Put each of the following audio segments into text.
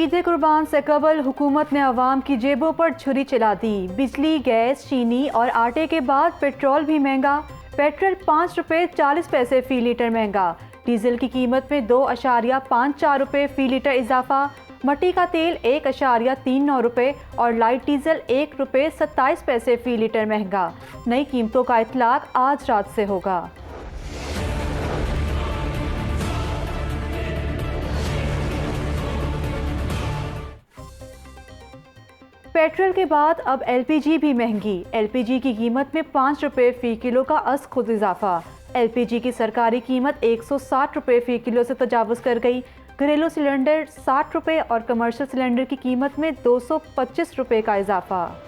ईद कुर्बान से कबल हुकूमत ने अवाम की जेबों पर छुरी चला दी। बिजली, गैस, चीनी और आटे के बाद पेट्रोल भी महंगा। पेट्रोल 5 रुपये 40 पैसे फ़ी लीटर महंगा। डीजल की कीमत में 2.54 रुपये फ़ी लीटर इजाफा। मट्टी का तेल 1.39 रुपये और लाइट डीजल 1 रुपये 27 पैसे फ़ी लीटर महंगा। नई कीमतों का इतलाक आज रात से होगा। पेट्रोल के बाद अब एलपीजी भी महंगी। एलपीजी की कीमत में 5 रुपये फ़ी किलो का अज़ खुद इजाफा। एलपीजी की सरकारी कीमत 160 रुपये फ़ी किलो से तजावुज़ कर गई। घरेलू सिलेंडर 60 रुपये और कमर्शियल सिलेंडर की कीमत में 225 रुपये का इजाफा।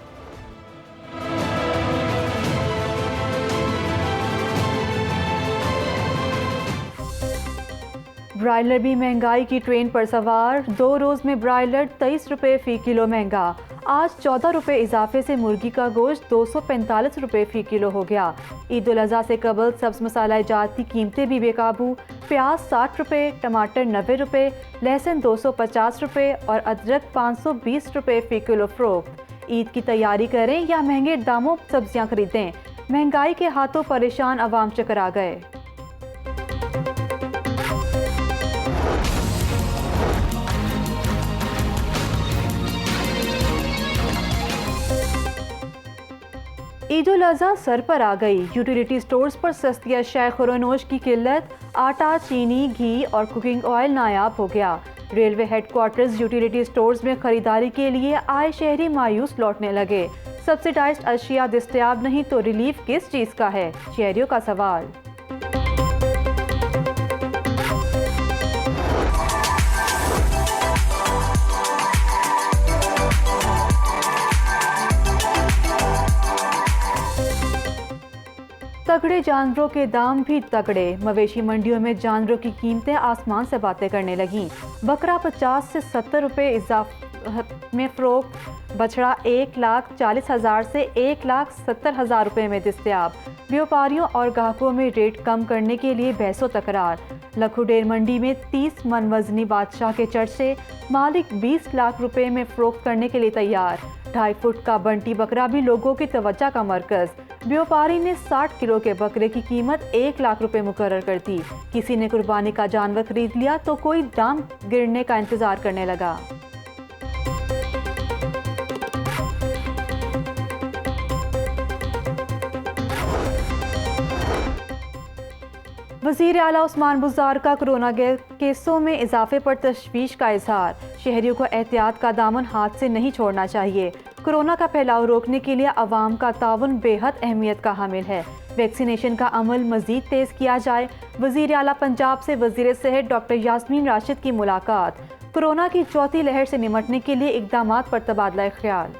ब्रायलर भी महंगाई की ट्रेन पर सवार। 2 रोज़ में ब्रायलर 23 रुपये फ़ी किलो महंगा। आज 14 रुपये इजाफे से मुर्गी का गोश्त 245 रुपये फ़ी किलो हो गया। ईद उल अज़हा से कबल सब्ज़ मसाला जात की कीमतें भी बेकाबू। प्याज 60 रुपये, टमाटर 90 रुपये, लहसुन 250 रुपये और अदरक 520 रुपये फ़ी किलो फ़रोख्त। ईद की तैयारी करें या महंगे दामों सब्जियां खरीदें, महंगाई के हाथों परेशान अवाम चकरा गए। ईद उल अज़हा सर पर आ गई। यूटिलिटी स्टोर्स पर सस्ती अशिया खुरोनोश की किल्लत। आटा, चीनी, घी और कुकिंग ऑयल नायाब हो गया। रेलवे हेडक्वार्टर्स यूटिलिटी स्टोर्स में खरीदारी के लिए आए शहरी मायूस लौटने लगे। सब्सिडाइज्ड अशिया दस्तयाब नहीं तो रिलीफ किस चीज़ का है, शहरियों का सवाल। तगड़े जानवरों के दाम भी तगड़े। मवेशी मंडियों में जानवरों की कीमतें आसमान से बातें करने लगीं। बकरा 50 से 70 रुपये इजाफे में फ़रोख्त। बछड़ा 1,40,000 से 1,70,000 रुपये में दस्तयाब। व्यापारियों और ग्राहकों में रेट कम करने के लिए बहसो तकरार। लखुडेर मंडी में 30 मन वजनी बादशाह के चर्चे। मालिक 20 लाख रुपए में फ़रोख्त करने के लिए तैयार। 2.5 फुट का बंटी बकरा भी लोगों की तवज्जो का मरकज़। व्यापारी ने 60 किलो के बकरे की कीमत 1 लाख रुपए मुकर्रर कर दी। किसी ने कुर्बानी का जानवर खरीद लिया तो कोई दाम गिरने का इंतजार करने लगा। वज़ीर आला उस्मान बुज़दार का कोरोना के केसों में इजाफे पर तशवीश का इजहार। शहरियों को एहतियात का दामन हाथ से नहीं छोड़ना चाहिए। कोरोना का फैलाव रोकने के लिए अवाम का ताउन बेहद अहमियत का हामिल है। वैक्सीनेशन का अमल मजीद तेज़ किया जाए। वज़ीर आला पंजाब से वज़ीर सेहत डॉक्टर यास्मीन राशिद की मुलाकात। कोरोना की चौथी लहर से निमटने के लिए इक़दामात पर तबादला ख्याल।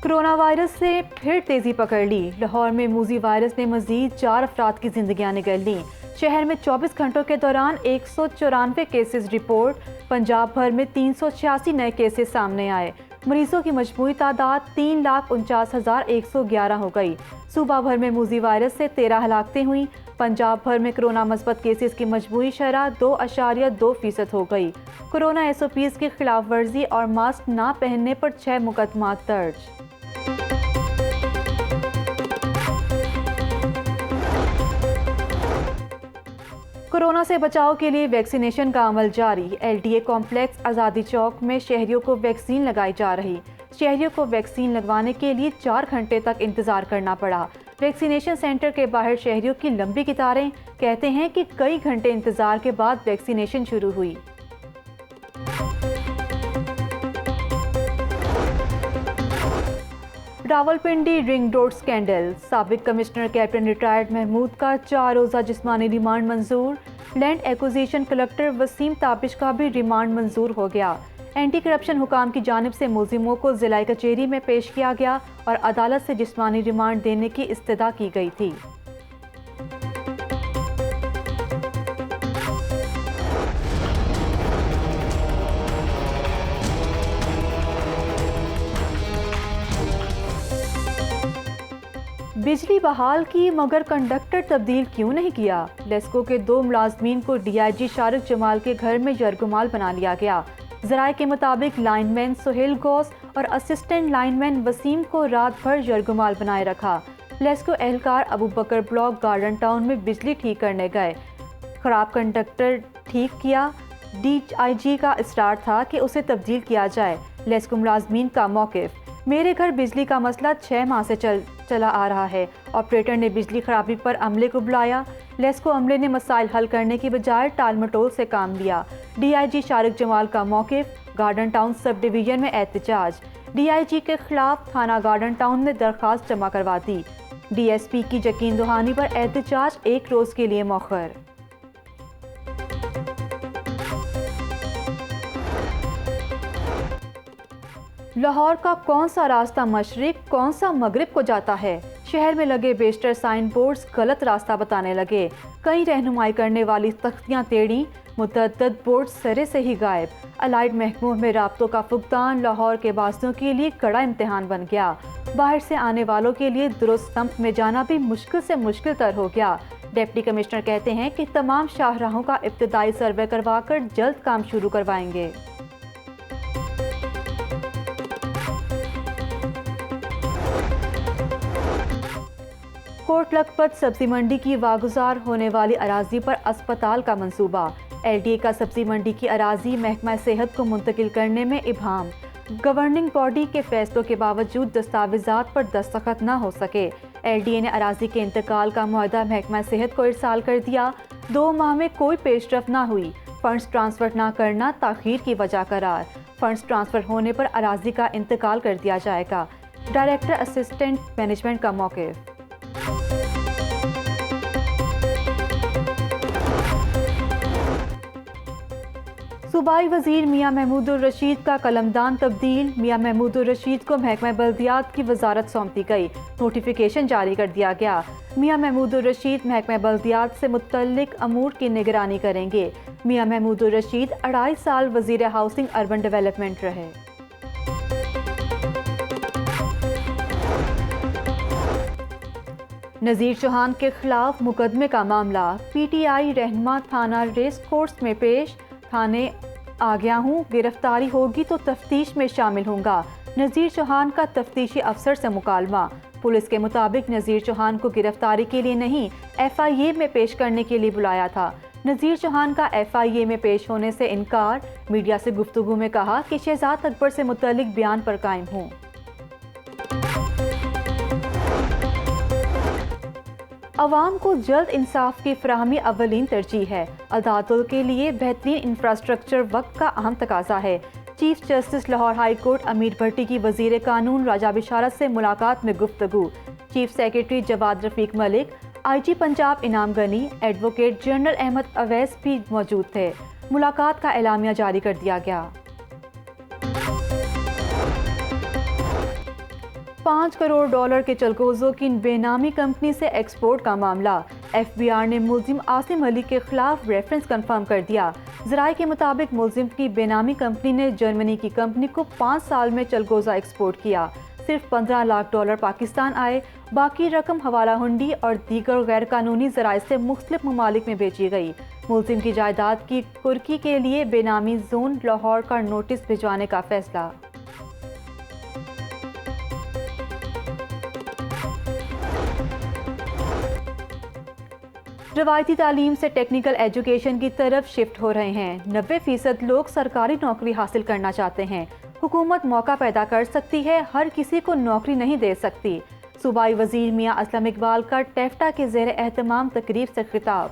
कोरोना वायरस से फिर तेज़ी पकड़ ली। लाहौर में मूजी वायरस ने मजीद 4 अफराद की जिंदगियां निगल ली। शहर में 24 घंटों के दौरान 194 केसेस रिपोर्ट। पंजाब भर में 386 नए केसेस सामने आए। मरीजों की मजमूई तादाद 3,49,111 हो गई। सूबा भर में मूजी वायरस से 13 हलाकतें हुई। पंजाब भर में कोरोना मस्बत केसेस की मजमूई शरह 2.2% हो गई। कोरोना SOPs की खिलाफ वर्जी और मास्क ना पहनने पर 6 मुकदमा दर्ज। कोरोना से बचाव के लिए वैक्सीनेशन का अमल जारी। LDA कॉम्प्लेक्स आज़ादी चौक में शहरियों को वैक्सीन लगाई जा रही। शहरियों को वैक्सीन लगवाने के लिए 4 घंटे तक इंतजार करना पड़ा। वैक्सीनेशन सेंटर के बाहर शहरियों की लंबी कतारें। कहते हैं कि कई घंटे इंतजार के बाद वैक्सीनेशन शुरू हुई। Rawalpindi ring road scandal. साबिक कमिश्नर कैप्टन रिटायर्ड महमूद का 4 रोज़ा जिस्मानी रिमांड मंजूर। Land acquisition collector Waseem Tabish का भी रिमांड मंजूर हो गया। एंटी करप्शन हुकाम की जानिब से मुलजिमों को जिला कचेरी में पेश किया गया और अदालत से जिस्मानी रिमांड देने की इस्तदा की गई थी। बिजली बहाल की मगर कंडक्टर तब्दील क्यों नहीं किया? लेस्को के 2 मुलाजमीन को डीआईजी शारिक जमाल के घर में यरगुमाल बना लिया गया। ज़राए के मुताबिक लाइनमैन सुहेल गौस और असिस्टेंट लाइनमैन वसीम को रात भर यरगुमाल बनाए रखा। लेस्को एहलकार अबू बकर ब्लॉक गार्डन टाउन में बिजली ठीक करने गए। खराब कंडक्टर ठीक किया। डीआईजी का इसरार था कि उसे तब्दील किया जाए। लेस्को मुलाजमीन का मौक़िफ़: मेरे घर बिजली का मसला 6 माह से चला आ रहा है। ऑपरेटर ने बिजली खराबी पर अमले को बुलाया। लेस्को अमले ने मसाइल हल करने की बजाय टाल मटोल से काम लिया। डीआईजी शारिक जमाल का मौक़िफ़: गार्डन टाउन सब डिवीज़न में एहतजाज। डीआईजी के खिलाफ थाना गार्डन टाउन में दरख्वास्त जमा करवा दी। डीएसपी की यकीन दहानी पर एहतजाज 1 रोज़ के लिए मौखर। लाहौर का कौन सा रास्ता मशरिक, कौन सा मगरिब को जाता है? शहर में लगे बेशतर साइन बोर्ड्स गलत रास्ता बताने लगे। कई रहनुमाई करने वाली तख्तियाँ टेढ़ी, मुतअद्दिद बोर्ड सरे से ही गायब। अलाइड महकमों में राब्तों का फुकदान लाहौर के वासियों के लिए कड़ा इम्तिहान बन गया। बाहर से आने वालों के लिए दुरुस्त सम्त में जाना भी मुश्किल से मुश्किल तर हो गया। डिप्टी कमिश्नर कहते हैं कि तमाम शाहराहों का इब्तदाई सर्वे करवाकर जल्द काम शुरू करवाएंगे। कोट लखपत सब्जी मंडी की वागुजार होने वाली अराजी पर अस्पताल का मंसूबा। एलडीए का सब्जी मंडी की अराजी महकमा सेहत को मुंतकिल करने में इब्हाम। गवर्निंग बॉडी के फैसलों के बावजूद दस्तावेजात पर दस्तखत न हो सके। एलडीए ने अराजी के इंतकाल का मुआहदा महकमा सेहत को इरसाल कर दिया। 2 माह में कोई पेशरफ न हुई। फंड्स ट्रांसफर न करना ताखीर की वजह करार। फंड्स ट्रांसफर होने पर अराजी का इंतकाल कर दिया जाएगा। डायरेक्टर असिस्टेंट मैनेजमेंट का मौक़िफ़: सूबाई वजीर मियां महमूदुर रशीद का कलमदान तब्दील। मियां महमूदुर रशीद को महकमा बल्दियात की वजारत सौंपी गई। नोटिफिकेशन जारी कर दिया गया। मियां महमूदुर रशीद महकमा बल्दियात से मुतल्लिक अमूर की निगरानी करेंगे। मियां महमूदुर रशीद 2.5 साल वजीर हाउसिंग अर्बन डेवलपमेंट रहे। नज़ीर चौहान के खिलाफ मुकदमे का मामला। पीटीआई रहनुमा थाना रेस कोर्स में पेश। थाने आ गया हूँ, गिरफ्तारी होगी तो तफ्तीश में शामिल होऊंगा। नज़ीर चौहान का तफ्तीशी अफसर से मुकालमा। पुलिस के मुताबिक नज़ीर चौहान को गिरफ्तारी के लिए नहीं, एफआईए में पेश करने के लिए बुलाया था। नज़ीर चौहान का एफआईए में पेश होने से इनकार। मीडिया से गुफ्तगू में कहा कि शहजाद अकबर से मुतल्लिक बयान पर कायम हूँ। अवाम को जल्द इंसाफ की फराहमी अवलीन तरजीह है। अदालतों के लिए बेहतरीन इंफ्रास्ट्रक्चर वक्त का अहम तकाजा है। Chief justice Lahore high court अमीर भट्टी की वजीर कानून राजा बिशारत से मुलाकात में गुफ्तगू। Chief secretary Jawad Rafiq Malik, IG Punjab Inam Ghani, advocate general Ahmad Awais भी मौजूद थे। मुलाकात का एलामिया जारी कर दिया गया। 5 करोड़ डॉलर के चलगोजों की बेनामी कंपनी से एक्सपोर्ट का मामला। एफबीआर ने मुल्जिम आसिम अली के खिलाफ रेफरेंस कंफर्म कर दिया। ज़राए के मुताबिक मुल्जिम की बेनामी कंपनी ने जर्मनी की कंपनी को 5 साल में चलगोजा एक्सपोर्ट किया। सिर्फ 15 लाख डॉलर पाकिस्तान आए। बाकी रकम हवाला हुंडी और दीगर गैर कानूनी ज़राए से मुख्तलिफ ममालिक में बेची गई। मुल्जिम की जायदाद की कुर्की के लिए बेनामी जोन लाहौर का नोटिस भिजवाने का फैसला। रवायती तालीम से टेक्निकल एजुकेशन की तरफ शिफ्ट हो रहे हैं। 90% लोग सरकारी नौकरी हासिल करना चाहते हैं। हुकूमत मौका पैदा कर सकती है, हर किसी को नौकरी नहीं दे सकती। सूबाई वजीर मियां असलम इकबाल का टेफ्टा के ज़ेर एहतमाम तकरीब से खिताब।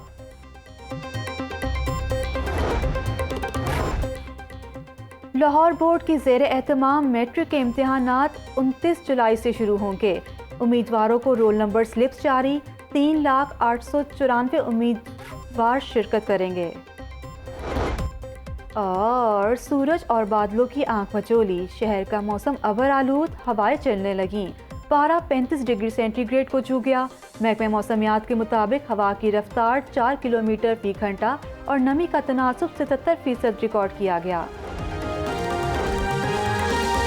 लाहौर बोर्ड की ज़ेर एहतमाम मैट्रिक के इम्तहानात 29 जुलाई से शुरू होंगे। उम्मीदवारों को रोल नंबर स्लिप्स जारी। 3,894 उम्मीदवार शिरकत करेंगे। और सूरज और बादलों की आंख मचोली, शहर का मौसम अबर आलूद, हवाएं चलने लगीं। पारा 35 डिग्री सेंटीग्रेड को छू गया। महकमे मौसमियात के मुताबिक हवा की रफ्तार 4 किलोमीटर फी घंटा और नमी का तनासुब 77% रिकॉर्ड किया गया।